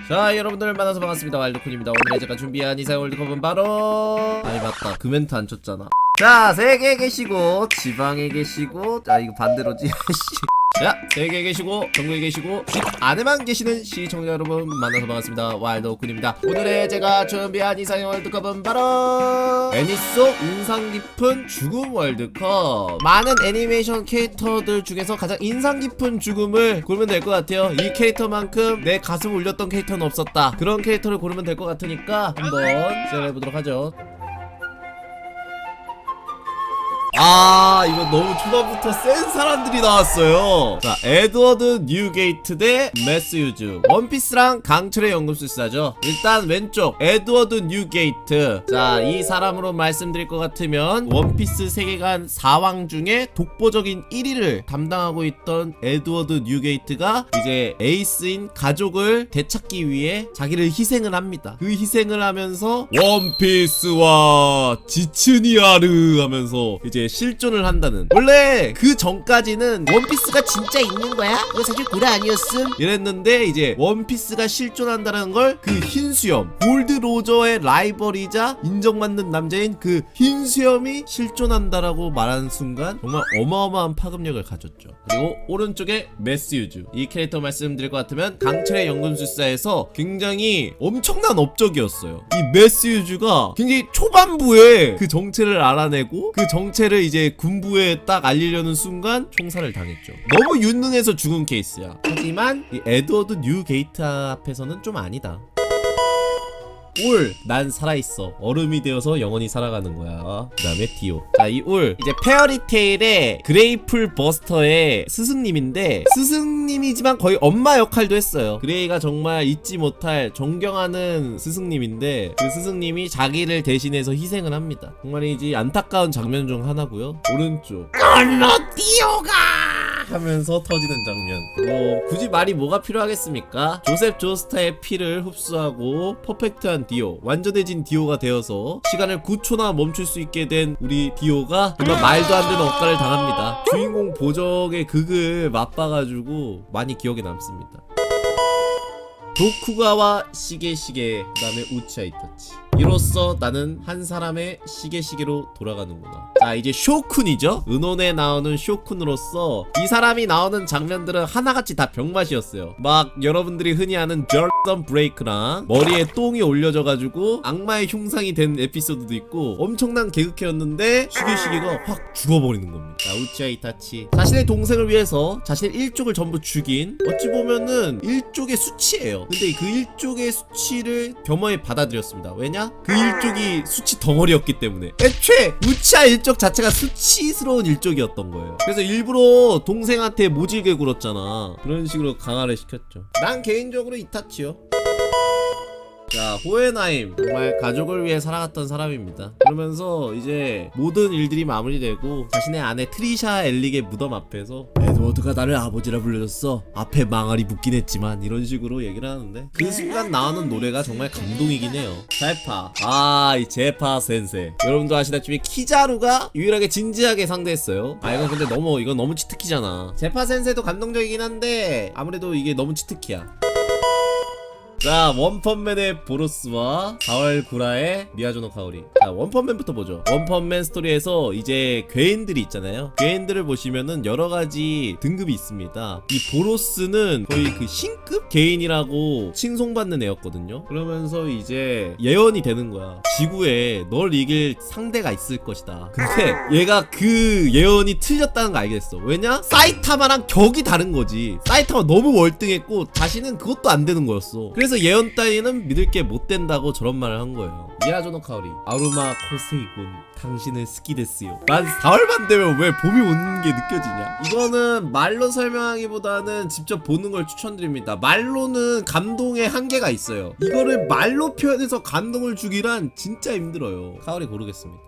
자, 여러분들 만나서 반갑습니다. 와일드쿤입니다. 오늘 제가 준비한 이사의 월드컵은 바로 아니 맞다, 그 멘트 안 쳤잖아. 자, 세계에 계시고 지방에 계시고, 아 이거 반대로지. 자, 세계에 계시고 전국에 계시고 집 안에만 계시는 시청자 여러분 만나서 반갑습니다. 와일드쿤입니다. 오늘의 제가 준비한 이사의 월드컵은 바로 애니 속 인상 깊은 죽음 월드컵. 많은 애니메이션 캐릭터들 중에서 가장 인상 깊은 죽음을 고르면 될 것 같아요. 이 캐릭터만큼 내 가슴을 울렸던 캐릭터는 없었다, 그런 캐릭터를 고르면 될 것 같으니까 한번 시작해보도록 하죠. 아, 이거 너무 초반부터 센 사람들이 나왔어요. 자, 에드워드 뉴게이트 대 매스유즈. 원피스랑 강철의 연금술사죠. 일단 왼쪽 에드워드 뉴게이트. 자, 이 사람으로 말씀드릴 것 같으면 원피스 세계관 4왕 중에 독보적인 1위를 담당하고 있던 에드워드 뉴게이트가 이제 에이스인 가족을 되찾기 위해 자기를 희생을 합니다. 그 희생을 하면서 원피스와 지츠니아르 하면서 이제 실존을 한다는. 원래 그 전까지는 원피스가 진짜 있는 거야? 그거 사실 구라 아니었음? 이랬는데 이제 원피스가 실존한다는 걸 그 흰수염, 골드 로저의 라이벌이자 인정받는 남자인 그 흰수염이 실존한다라고 말하는 순간 정말 어마어마한 파급력을 가졌죠. 그리고 오른쪽에 매스유즈. 이 캐릭터 말씀드릴 것 같으면 강철의 연금술사에서 굉장히 엄청난 업적이었어요. 이 매스유즈가 굉장히 초반부에 그 정체를 알아내고 그 정체를 이제 군부에 딱 알리려는 순간 총살을 당했죠. 너무 유능해서 죽은 케이스야. 하지만 이 에드워드 뉴게이트 앞에서는 좀 아니다. 울, 난 살아있어. 얼음이 되어서 영원히 살아가는 거야. 그 다음에 디오. 자, 이 울 이제 페어리테일의 그레이풀 버스터의 스승님인데, 스승님이지만 거의 엄마 역할도 했어요. 그레이가 정말 잊지 못할 존경하는 스승님인데, 그 스승님이 자기를 대신해서 희생을 합니다. 정말이지 안타까운 장면 중 하나고요. 오른쪽 너 디오가 하면서 터지는 장면. 뭐 굳이 말이 뭐가 필요하겠습니까? 조셉 조스타의 피를 흡수하고 퍼펙트한 디오, 완전해진 디오가 되어서 시간을 9초나 멈출 수 있게 된 우리 디오가 정말 말도 안 되는 억까를 당합니다. 주인공 보적의 극을 맛봐가지고 많이 기억에 남습니다. 도쿠가와 시게시게, 그 다음에 우치아 이타치. 이로써 나는 한 사람의 시게시게로 돌아가는구나. 자, 이제 쇼쿤이죠. 은혼에 나오는 쇼쿤으로서 이 사람이 나오는 장면들은 하나같이 다 병맛이었어요. 막 여러분들이 흔히 아는 절던 브레이크랑 머리에 똥이 올려져가지고 악마의 흉상이 된 에피소드도 있고 엄청난 개그캐였는데 시게시게가 확 죽어버리는 겁니다. 자, 우치아 이타치 자신의 동생을 위해서 자신의 일족을 전부 죽인, 어찌 보면은 일족의 수치예요. 근데 그 일족의 수치를 겸허히 받아들였습니다. 왜냐? 그 일족이 수치 덩어리였기 때문에. 애초에 우치아 일족 자체가 수치스러운 일족이었던 거예요. 그래서 일부러 동생한테 모질게 굴었잖아. 그런 식으로 강화를 시켰죠. 난 개인적으로 이타치요. 자, 호헤나임 정말 가족을 위해 살아갔던 사람입니다. 그러면서 이제 모든 일들이 마무리되고 자신의 아내 트리샤 엘릭의 무덤 앞에서 에드워드가 나를 아버지라 불러줬어. 앞에 망아리 붙긴 했지만, 이런 식으로 얘기를 하는데 그 순간 나오는 노래가 정말 감동이긴 해요. 제파. 아, 이 제파 센세. 여러분도 아시다시피 키자루가 유일하게 진지하게 상대했어요. 아, 이건 근데 이건 너무 치트키잖아. 제파 센세도 감동적이긴 한데 아무래도 이게 너무 치트키야. 자, 원펀맨의 보로스와 4월 구라의 미야조노 카오리. 자, 원펀맨부터 보죠. 원펀맨 스토리에서 이제 괴인들이 있잖아요. 괴인들을 보시면은 여러가지 등급이 있습니다. 이 보로스는 거의 그 신급 괴인이라고 칭송받는 애였거든요. 그러면서 이제 예언이 되는 거야. 지구에 널 이길 상대가 있을 것이다. 근데 얘가 그 예언이 틀렸다는 거 알게 됐어. 왜냐? 사이타마랑 격이 다른 거지. 사이타마 너무 월등했고 자신은 그것도 안 되는 거였어. 그래서 예언 따위는 믿을 게 못 된다고 저런 말을 한 거예요. 미야조노 카오리. 아루마 코세이군, 당신은 스키데스요. 난 4월만 되면 왜 봄이 오는 게 느껴지냐? 이거는 말로 설명하기보다는 직접 보는 걸 추천드립니다. 말로는 감동의 한계가 있어요. 이거를 말로 표현해서 감동을 주기란 진짜 힘들어요. 카오리 고르겠습니다.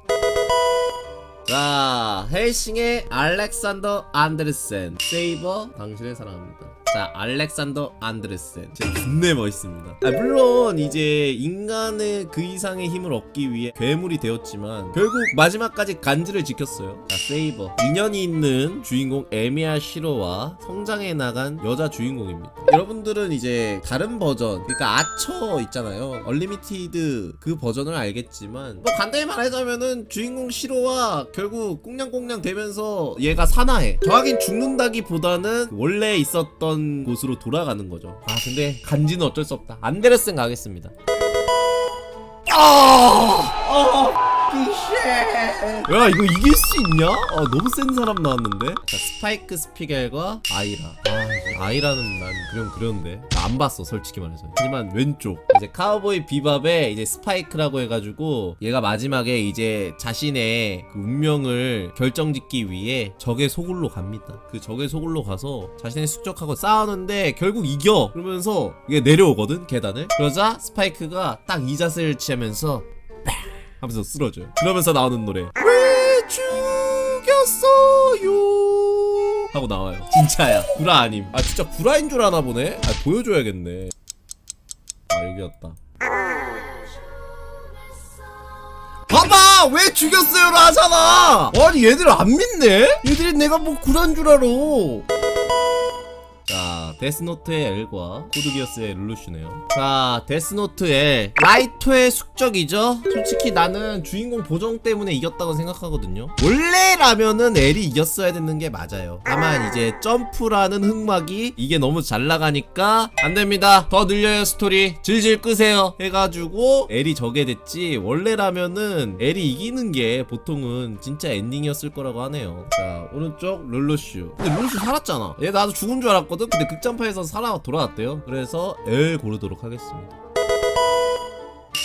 자, 헬싱의 알렉산더 안데르센. 세이버, 당신을 사랑합니다. 자, 알렉산더 안드레센 진짜 존내 멋있습니다. 물론 이제 인간의 그 이상의 힘을 얻기 위해 괴물이 되었지만 결국 마지막까지 간지를 지켰어요. 자, 세이버 2년이 있는 주인공 에미야 시로와 성장해 나간 여자 주인공입니다. 여러분들은 이제 다른 버전, 그러니까 아처 있잖아요, 얼리미티드 그 버전을 알겠지만 뭐 간단히 말하자면은 주인공 시로와 결국 꽁냥꽁냥 되면서 얘가 산화해. 정확히 죽는다기보다는 원래 있었던 곳으로 돌아가는 거죠. 아 근데 간지는 어쩔 수 없다. 안데르센 가겠습니다. 야 이거 이길 수 있냐? 너무 센 사람 나왔는데. 자, 스파이크 스피겔과 아이라. 아이라는 난 그냥 그런데 안 봤어 솔직히 말해서. 하지만 왼쪽 이제 카우보이 비밥에 이제 스파이크라고 해가지고 얘가 마지막에 이제 자신의 그 운명을 결정짓기 위해 적의 소굴로 갑니다. 그 적의 소굴로 가서 자신의 숙적하고 싸우는데 결국 이겨. 그러면서 이게 내려오거든 계단을. 그러자 스파이크가 딱 이 자세를 취하면서 하면서 쓰러져요. 그러면서 나오는 노래 왜 죽였어요 하고 나와요. 진짜야, 구라 아님. 진짜 구라인 줄 아나 보네. 보여줘야겠네. 여기였다. 봐봐, 왜 죽였어요라 하잖아. 아니 얘들 안 믿네. 얘들이 내가 뭐 구라인 줄 알아. 자, 데스노트의 L과 코드기어스의 룰루슈네요. 자, 데스노트의 라이토의 숙적이죠. 솔직히 나는 주인공 보정 때문에 이겼다고 생각하거든요. 원래라면은 L이 이겼어야 되는 게 맞아요. 다만 이제 점프라는 흑막이 이게 너무 잘 나가니까 안됩니다, 더 늘려요 스토리, 질질 끄세요 해가지고 L이 저게 됐지. 원래라면은 L이 이기는 게 보통은 진짜 엔딩이었을 거라고 하네요. 자, 오른쪽 룰루슈. 근데 룰루슈 살았잖아. 얘 나도 죽은 줄 알았거든. 근데 극장판에서 살아 돌아왔대요. 그래서 L 고르도록 하겠습니다.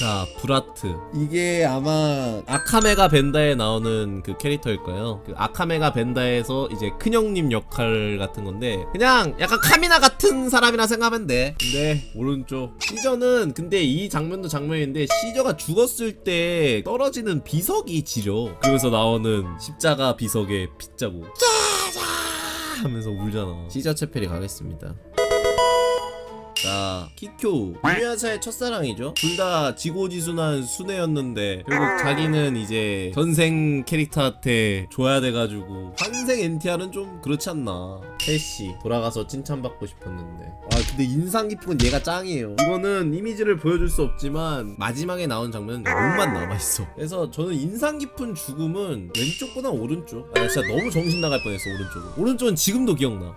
자, 브라트. 이게 아마 아카메가 벤다에 나오는 그 캐릭터일 거예요. 그 아카메가 벤다에서 이제 큰형님 역할 같은 건데 그냥 약간 카미나 같은 사람이라 생각하면 돼. 근데 오른쪽 시저는, 근데 이 장면도 장면인데 시저가 죽었을 때 떨어지는 비석이 지려. 그러면서 나오는 십자가 비석에 핏자국 짜자 하면서 울잖아. 시저 채페리 가겠습니다. 자, 키쿄 유미야사의 첫사랑이죠. 둘 다 지고지순한 순애였는데 결국 자기는 이제 전생 캐릭터한테 줘야 돼가지고 환생 NTR은 좀 그렇지 않나. 혜씨 돌아가서 칭찬받고 싶었는데. 근데 인상 깊은 건 얘가 짱이에요. 이거는 이미지를 보여줄 수 없지만 마지막에 나온 장면은 목만 남아있어. 그래서 저는 인상 깊은 죽음은 왼쪽보다 오른쪽. 진짜 너무 정신 나갈 뻔했어. 오른쪽은 지금도 기억나.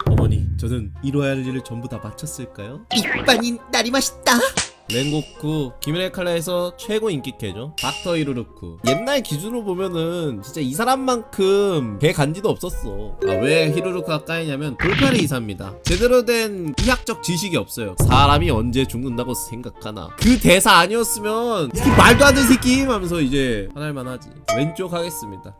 어머니, 저는 이뤄야 할 일을 전부 다 마쳤을까요? 이빠님 날이 맛있다. 렌고쿠 기밀의 칼라에서 최고 인기캐죠. 닥터 히루루쿠. 옛날 기준으로 보면은 진짜 이 사람만큼 개간지도 없었어. 왜 히루루쿠가 까이냐면 돌팔이 이사입니다. 제대로 된 의학적 지식이 없어요. 사람이 언제 죽는다고 생각하나. 그 대사 아니었으면 이 말도 안 되는 새끼 하면서 이제 화날만 하지. 왼쪽 하겠습니다.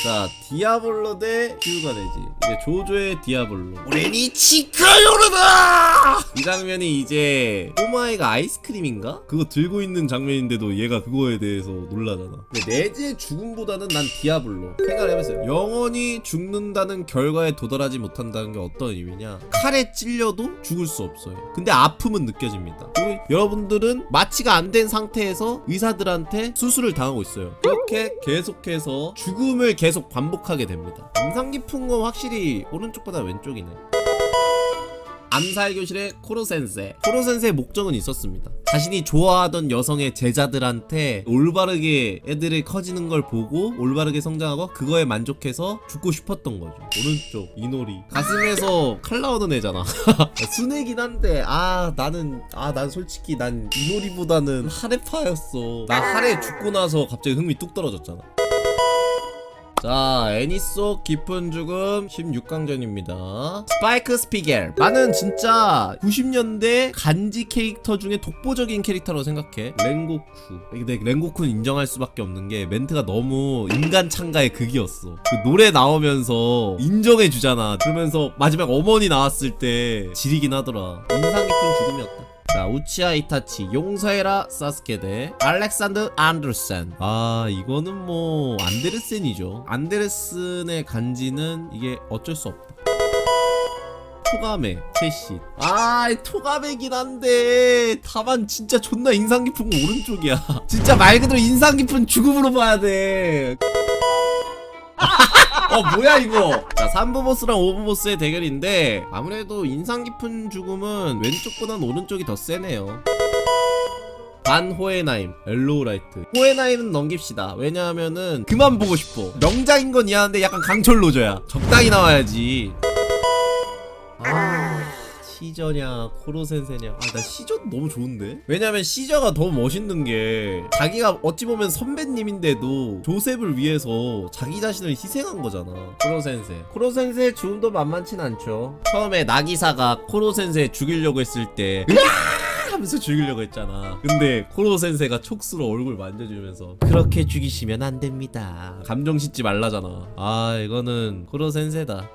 자, 디아블로 대 휴가 되지. 이제 조조의 디아블로. 우레니 치카요르다! 이 장면이 이제 꼬마애가 아이스크림인가? 그거 들고 있는 장면인데도 얘가 그거에 대해서 놀라잖아. 근데 내지의 죽음보다는 난 디아블로. 생각을 해봤어요. 영원히 죽는다는 결과에 도달하지 못한다는 게 어떤 의미냐? 칼에 찔려도 죽을 수 없어요. 근데 아픔은 느껴집니다. 그리고 여러분들은 마취가 안 된 상태에서 의사들한테 수술을 당하고 있어요. 그렇게 계속해서 죽음을 계속 반복하게 됩니다. 인상 깊은 건 확실히 오른쪽보다 왼쪽이네. 암살교실의 코로센세. 코로센세의 목적은 있었습니다. 자신이 좋아하던 여성의 제자들한테 올바르게 애들이 커지는 걸 보고 올바르게 성장하고 그거에 만족해서 죽고 싶었던 거죠. 오른쪽 이노리. 가슴에서 칼 나오는 애잖아. 순애긴 한데 난 솔직히 난 이노리보다는 하레파였어. 나 하레 죽고 나서 갑자기 흥미 뚝 떨어졌잖아. 자, 애니속 깊은 죽음 16강전입니다. 스파이크 스피겔. 나는 진짜 90년대 간지 캐릭터 중에 독보적인 캐릭터라고 생각해. 렌고쿠. 근데 렌고쿠는 인정할 수밖에 없는 게 멘트가 너무 인간 창가의 극이었어. 그 노래 나오면서 인정해주잖아. 그러면서 마지막 어머니 나왔을 때 지리긴 하더라. 인상 깊은 죽음이었다. 자, 우치아 이타치, 용서해라 사스케 대 알렉산더 안데르센. 아, 이거는 뭐 안데르센이죠. 안데르센의 간지는 이게 어쩔 수 없다. 토가메, 채시. 아, 토가메긴 한데 다만 진짜 존나 인상 깊은 거 오른쪽이야. 진짜 말 그대로 인상 깊은 죽음으로 봐야 돼. 뭐야 이거. 자, 3부 보스랑 5부 보스의 대결인데 아무래도 인상 깊은 죽음은 왼쪽보단 오른쪽이 더 세네요. 반 호에나임, 엘로우라이트. 호에나임은 넘깁시다. 왜냐하면은 그만 보고 싶어. 명작인 건 이해하는데 약간 강철로저야. 적당히 나와야지. 시저냐 코로센세냐. 나 시저 너무 좋은데. 왜냐면 시저가 더 멋있는 게 자기가 어찌 보면 선배님인데도 조셉을 위해서 자기 자신을 희생한 거잖아. 코로센세 죽음도 만만치 않죠. 처음에 나기사가 코로센세 죽이려고 했을 때 으아! 하면서 죽이려고 했잖아. 근데 코로센세가 촉수로 얼굴 만져주면서 그렇게 죽이시면 안 됩니다. 감정 싣지 말라잖아. 아, 이거는 코로센세다.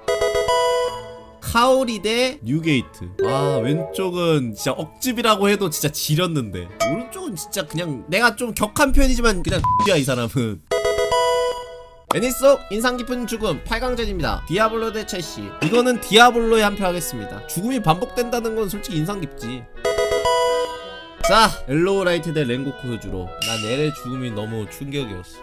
카오리 대 뉴게이트. 아, 왼쪽은 진짜 억집이라고 해도 진짜 지렸는데 오른쪽은 진짜 그냥 내가 좀 격한 편이지만 그냥 X야 이 사람은. 애니속 인상 깊은 죽음 8강전입니다. 디아블로 대 첼시. 이거는 디아블로에 한 표 하겠습니다. 죽음이 반복된다는 건 솔직히 인상 깊지. 자, 엘로우라이트 대 렌고쿠 효주로. 난 엘의 죽음이 너무 충격이었어.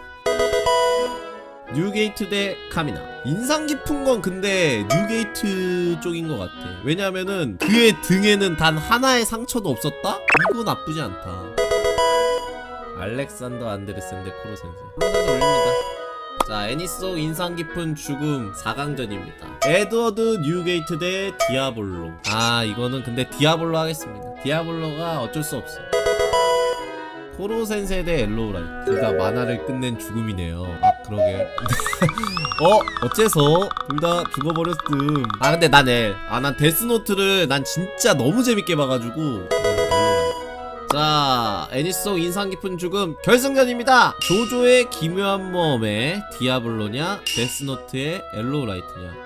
뉴게이트 대 카미나. 인상 깊은 건 근데 뉴게이트 쪽인 것 같아. 왜냐면은 그의 등에는 단 하나의 상처도 없었다? 이거 나쁘지 않다. 알렉산더 안데르센 대 코로센세 올립니다. 자, 애니속 인상 깊은 죽음 4강전입니다. 에드워드 뉴게이트 대 디아블로. 아, 이거는 근데 디아블로 하겠습니다. 디아블로가 어쩔 수 없어. 코로센세 대 엘로우라이트. 둘 다 만화를 끝낸 죽음이네요. 아, 그러게. 어째서 둘 다 죽어버렸음. 아, 근데 난 엘. 난 데스노트를 난 진짜 너무 재밌게 봐가지고. 자, 애니속 인상 깊은 죽음 결승전입니다. 조조의 기묘한 모험의 디아블로냐 데스노트의 엘로우라이트냐.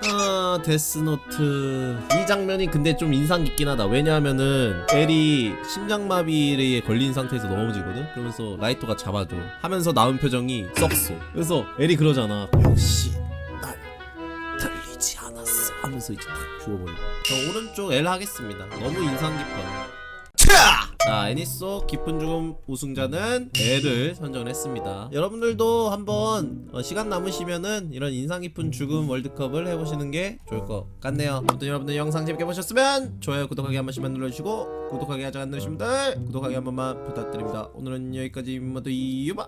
데스노트. 이 장면이 근데 좀 인상 깊긴 하다. 왜냐하면은 엘이 심장마비에 걸린 상태에서 넘어지거든. 그러면서 라이토가 잡아줘 하면서 나온 표정이 썩소. 그래서 엘이 그러잖아, 역시 난 틀리지 않았어 하면서 이제 탁 죽어버리고. 저 오른쪽 엘 하겠습니다. 너무 인상 깊어요. 자, 애니속 깊은 죽음 우승자는 엘을 선정을 했습니다. 여러분들도 한번 시간 남으시면은 이런 인상 깊은 죽음 월드컵을 해보시는 게 좋을 것 같네요. 아무튼 여러분들 영상 재밌게 보셨으면 좋아요, 구독하기 한 번씩만 눌러주시고, 구독하기 아직 안 누르신 분들 구독하기 한 번만 부탁드립니다. 오늘은 여기까지. 모두 유바.